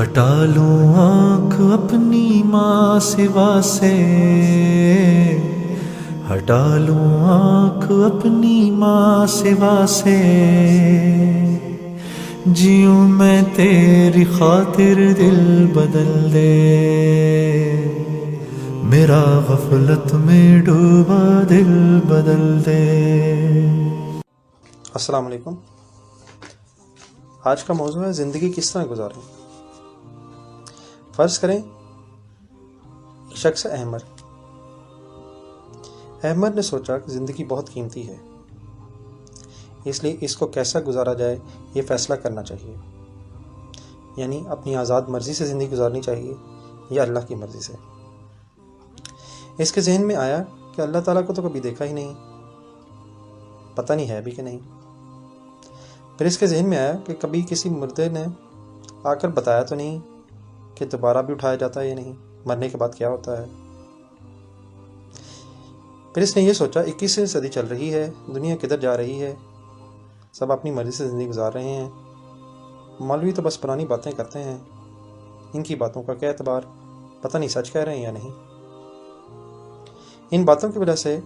ہٹا لوں آنکھ اپنی ماں سوا سے، ہٹا لوں آنکھ اپنی ماں سوا سے، جیوں میں تیری خاطر دل بدل دے، میرا غفلت میں ڈوبا دل بدل دے۔ السلام علیکم۔ آج کا موضوع ہے زندگی کس طرح گزاریں۔ فرض کریں ایک شخص احمد نے سوچا کہ زندگی بہت قیمتی ہے، اس لیے اس کو کیسا گزارا جائے یہ فیصلہ کرنا چاہیے، یعنی اپنی آزاد مرضی سے زندگی گزارنی چاہیے یا اللہ کی مرضی سے۔ اس کے ذہن میں آیا کہ اللہ تعالیٰ کو تو کبھی دیکھا ہی نہیں، پتہ نہیں ہے بھی کہ نہیں۔ پھر اس کے ذہن میں آیا کہ کبھی کسی مردے نے آ کر بتایا تو نہیں کہ دوبارہ بھی اٹھایا جاتا ہے یا نہیں، مرنے کے بعد کیا ہوتا ہے۔ پھر اس نے یہ سوچا 21ویں صدی چل رہی ہے، دنیا کدھر جا رہی ہے، سب اپنی مرضی سے زندگی گزار رہے ہیں، مولوی تو بس پرانی باتیں کرتے ہیں، ان کی باتوں کا کیا اعتبار، پتہ نہیں سچ کہہ رہے ہیں یا نہیں۔ ان باتوں کی وجہ سے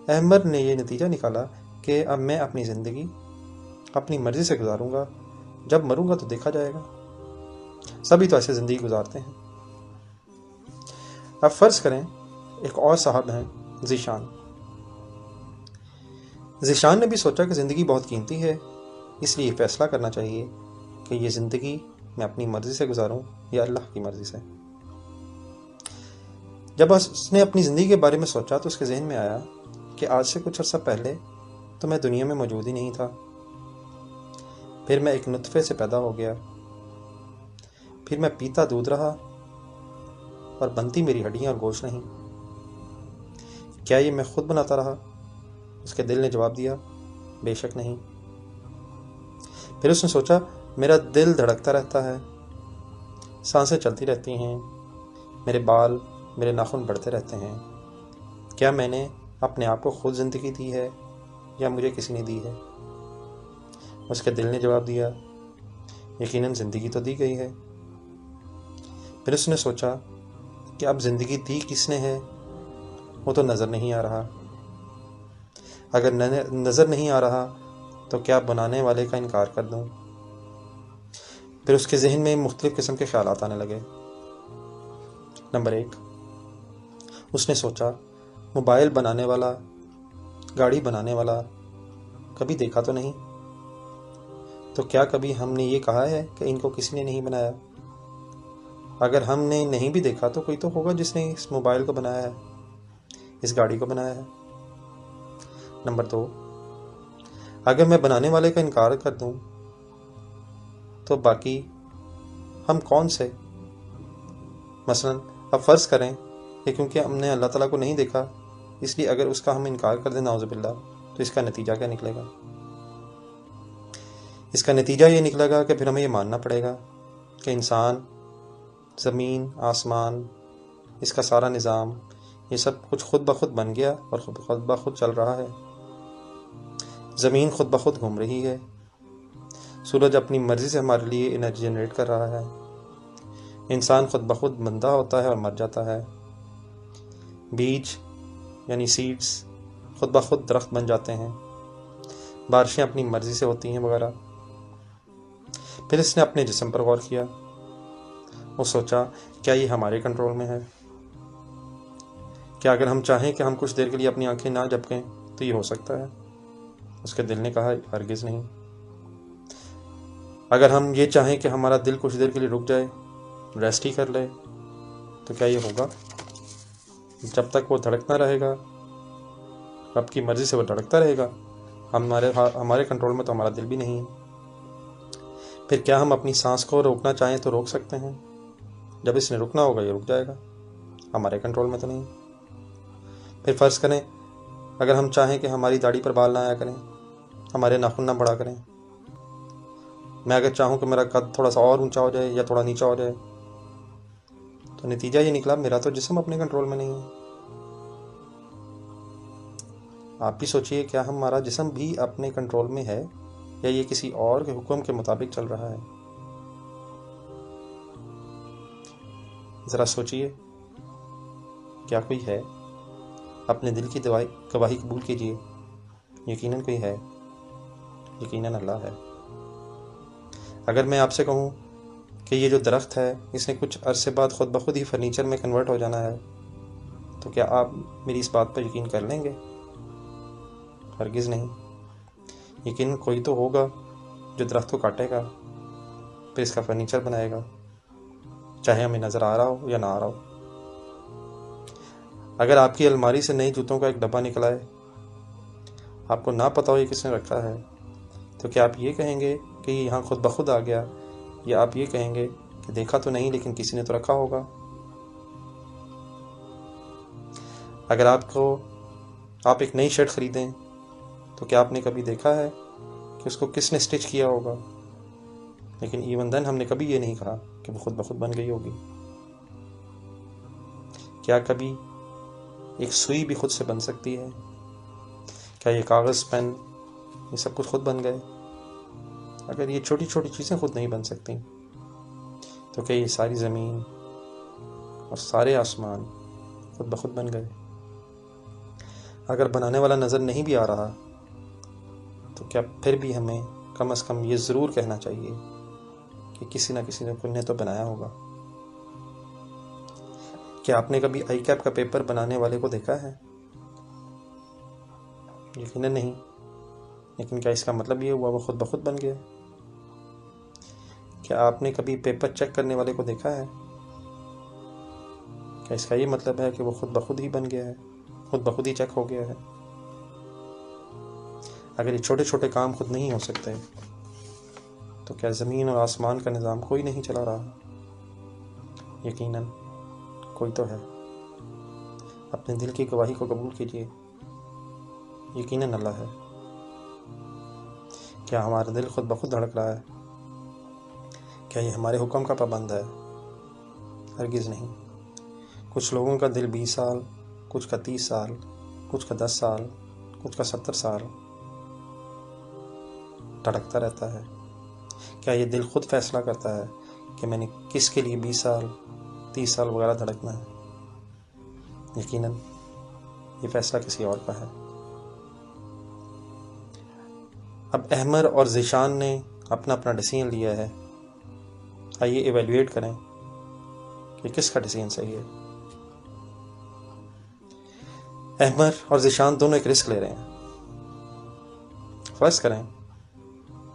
احمد نے یہ نتیجہ نکالا کہ اب میں اپنی زندگی اپنی مرضی سے گزاروں گا، جب مروں گا تو دیکھا جائے گا، سبھی تو ایسے زندگی گزارتے ہیں۔ اب فرض کریں ایک اور صاحب ہیں ذیشان نے بھی سوچا کہ زندگی بہت قیمتی ہے، اس لیے یہ فیصلہ کرنا چاہیے کہ یہ زندگی میں اپنی مرضی سے گزاروں یا اللہ کی مرضی سے۔ جب اس نے اپنی زندگی کے بارے میں سوچا تو اس کے ذہن میں آیا کہ آج سے کچھ عرصہ پہلے تو میں دنیا میں موجود ہی نہیں تھا، پھر میں ایک نطفے سے پیدا ہو گیا، پھر میں پیتا دودھ رہا اور بنتی میری ہڈیاں اور گوشت نہیں، کیا یہ میں خود بناتا رہا؟ اس کے دل نے جواب دیا بے شک نہیں۔ پھر اس نے سوچا میرا دل دھڑکتا رہتا ہے، سانسیں چلتی رہتی ہیں، میرے بال میرے ناخن بڑھتے رہتے ہیں، کیا میں نے اپنے آپ کو خود زندگی دی ہے یا مجھے کسی نے دی ہے؟ اس کے دل نے جواب دیا یقیناً زندگی تو دی گئی ہے۔ پھر اس نے سوچا کہ اب زندگی دی کس نے ہے، وہ تو نظر نہیں آ رہا، اگر نظر نہیں آ رہا تو کیا بنانے والے کا انکار کر دوں؟ پھر اس کے ذہن میں مختلف قسم کے خیالات آنے لگے۔ نمبر 1، اس نے سوچا موبائل بنانے والا، گاڑی بنانے والا کبھی دیکھا تو نہیں، تو کیا کبھی ہم نے یہ کہا ہے کہ ان کو کسی نے نہیں بنایا؟ اگر ہم نے نہیں بھی دیکھا تو کوئی تو ہوگا جس نے اس موبائل کو بنایا ہے، اس گاڑی کو بنایا ہے۔ نمبر 2، اگر میں بنانے والے کا انکار کر دوں تو باقی ہم کون سے؟ مثلا اب فرض کریں کہ کیونکہ ہم نے اللہ تعالیٰ کو نہیں دیکھا اس لیے اگر اس کا ہم انکار کر دیں نعوذ باللہ تو اس کا نتیجہ کیا نکلے گا؟ اس کا نتیجہ یہ نکلے گا کہ پھر ہمیں یہ ماننا پڑے گا کہ انسان، زمین، آسمان، اس کا سارا نظام، یہ سب کچھ خود بخود بن گیا اور خود بخود چل رہا ہے۔ زمین خود بخود گھوم رہی ہے، سورج اپنی مرضی سے ہمارے لیے انرجی جنریٹ کر رہا ہے، انسان خود بخود بندہ ہوتا ہے اور مر جاتا ہے، بیج یعنی سیڈز خود بخود درخت بن جاتے ہیں، بارشیں اپنی مرضی سے ہوتی ہیں وغیرہ۔ پھر اس نے اپنے جسم پر غور کیا، وہ سوچا کیا یہ ہمارے کنٹرول میں ہے؟ کیا اگر ہم چاہیں کہ ہم کچھ دیر کے لیے اپنی آنکھیں نہ جھپکیں تو یہ ہو سکتا ہے؟ اس کے دل نے کہا ہرگز نہیں۔ اگر ہم یہ چاہیں کہ ہمارا دل کچھ دیر کے لیے رک جائے، ریسٹ ہی کر لے، تو کیا یہ ہوگا؟ جب تک وہ دھڑکتا رہے گا، رب کی مرضی سے وہ دھڑکتا رہے گا، ہمارے کنٹرول میں تو ہمارا دل بھی نہیں ہے۔ پھر کیا ہم اپنی سانس کو روکنا چاہیں تو روک سکتے ہیں؟ جب اس نے رکنا ہوگا یہ رک جائے گا، ہمارے کنٹرول میں تو نہیں۔ پھر فرض کریں اگر ہم چاہیں کہ ہماری داڑھی پر بال نہ آیا کریں، ہمارے ناخن نہ بڑھا کریں، میں اگر چاہوں کہ میرا قد تھوڑا سا اور اونچا ہو جائے یا تھوڑا نیچا ہو جائے، تو نتیجہ یہ نکلا میرا تو جسم اپنے کنٹرول میں نہیں ہے۔ آپ بھی سوچئے کیا ہمارا جسم بھی اپنے کنٹرول میں ہے یا یہ کسی اور کے حکم کے مطابق چل رہا ہے؟ ذرا سوچئے، کیا کوئی ہے؟ اپنے دل کی گواہی قبول کیجئے، یقیناً کوئی ہے، یقیناً اللہ ہے۔ اگر میں آپ سے کہوں کہ یہ جو درخت ہے اس نے کچھ عرصے بعد خود بخود ہی فرنیچر میں کنورٹ ہو جانا ہے، تو کیا آپ میری اس بات پر یقین کر لیں گے؟ ہرگز نہیں۔ یقیناً کوئی تو ہوگا جو درخت کو کاٹے گا، پھر اس کا فرنیچر بنائے گا، چاہے ہمیں نظر آ رہا ہو یا نہ آ رہا ہو۔ اگر آپ کی الماری سے نئے جوتوں کا ایک ڈبہ نکل آئے، آپ کو نہ پتا ہو یہ کس نے رکھا ہے، تو کیا آپ یہ کہیں گے کہ یہ یہاں خود بخود آ گیا، یا آپ یہ کہیں گے کہ دیکھا تو نہیں لیکن کسی نے تو رکھا ہوگا؟ اگر آپ ایک نئی شرٹ خریدیں تو کیا آپ نے کبھی دیکھا ہے کہ اس کو کس نے سٹچ کیا ہوگا؟ لیکن ایون دن ہم نے کبھی یہ نہیں کہا کہ وہ خود بخود بن گئی ہوگی۔ کیا کبھی ایک سوئی بھی خود سے بن سکتی ہے؟ کیا یہ کاغذ، پین، یہ سب کچھ خود بن گئے؟ اگر یہ چھوٹی چھوٹی چیزیں خود نہیں بن سکتی تو کیا یہ ساری زمین اور سارے آسمان خود بخود بن گئے؟ اگر بنانے والا نظر نہیں بھی آ رہا تو کیا پھر بھی ہمیں کم از کم یہ ضرور کہنا چاہیے کہ کسی نہ کسی نے تو بنایا ہوگا۔ کیا آپ نے کبھی آئی کیپ کا پیپر بنانے والے کو دیکھا ہے؟ یقیناً نہیں۔ لیکن کیا اس کا مطلب یہ ہوا وہ خود بخود بن گیا؟ کیا آپ نے کبھی پیپر چیک کرنے والے کو دیکھا ہے؟ کیا اس کا یہ مطلب ہے کہ وہ خود بخود ہی بن گیا ہے، خود بخود ہی چیک ہو گیا ہے؟ اگر یہ چھوٹے چھوٹے کام خود نہیں ہو سکتے تو کیا زمین اور آسمان کا نظام کوئی نہیں چلا رہا؟ یقیناً کوئی تو ہے۔ اپنے دل کی گواہی کو قبول کیجئے، یقیناً اللہ ہے۔ کیا ہمارا دل خود بخود دھڑک رہا ہے؟ کیا یہ ہمارے حکم کا پابند ہے؟ ہرگز نہیں۔ کچھ لوگوں کا دل 20 سال، کچھ کا 30 سال، کچھ کا 10 سال، کچھ کا 70 سال دھڑکتا رہتا ہے۔ کیا یہ دل خود فیصلہ کرتا ہے کہ میں نے کس کے لیے 20 سال، 30 سال وغیرہ دھڑکنا ہے؟ یقیناً یہ فیصلہ کسی اور کا ہے۔ اب احمر اور ذیشان نے اپنا ڈیسیژن لیا ہے، آئیے ایویلویٹ کریں کہ کس کا ڈیسیژن صحیح ہے۔ احمر اور ذیشان دونوں ایک رسک لے رہے ہیں۔ فرض کریں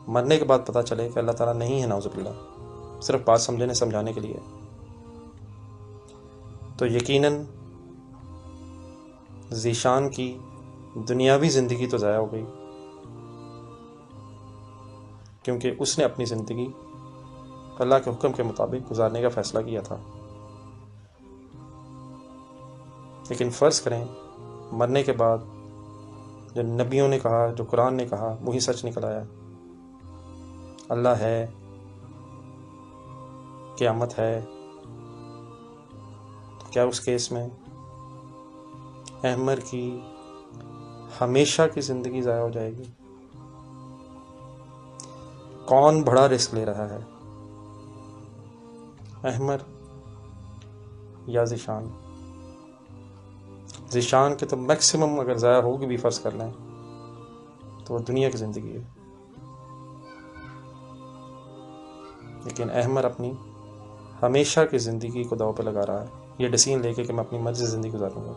مرنے کے بعد پتہ چلے کہ اللہ تعالیٰ نہیں ہے، نعوذ باللہ، صرف بات سمجھانے کے لیے، تو یقیناً ذیشان کی دنیاوی زندگی تو ضائع ہو گئی، کیونکہ اس نے اپنی زندگی اللہ کے حکم کے مطابق گزارنے کا فیصلہ کیا تھا۔ لیکن فرض کریں مرنے کے بعد جو نبیوں نے کہا، جو قرآن نے کہا، وہی سچ نکل آیا، اللہ ہے، قیامت ہے، تو کیا اس کیس میں احمر کی ہمیشہ کی زندگی ضائع ہو جائے گی؟ کون بڑا رسک لے رہا ہے، احمر یا ذیشان؟ ذیشان کے تو میکسیمم اگر ضائع ہوگی بھی فرض کر لیں تو وہ دنیا کی زندگی ہے، لیکن احمر اپنی ہمیشہ کی زندگی کو داؤ پہ لگا رہا ہے، یہ ڈیسیژن لے کے کہ میں اپنی مرضی سے زندگی گزاروں گا۔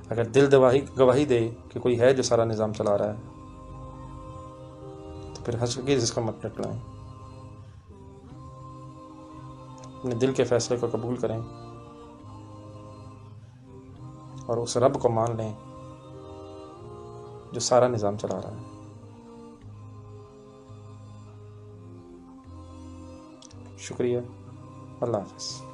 اگر دل گواہی دے کہ کوئی ہے جو سارا نظام چلا رہا ہے تو پھر ہرگز اس کا مت نکلائیں، اپنے دل کے فیصلے کو قبول کریں اور اس رب کو مان لیں جو سارا نظام چلا رہا ہے۔ شکریہ، اللہ حافظ۔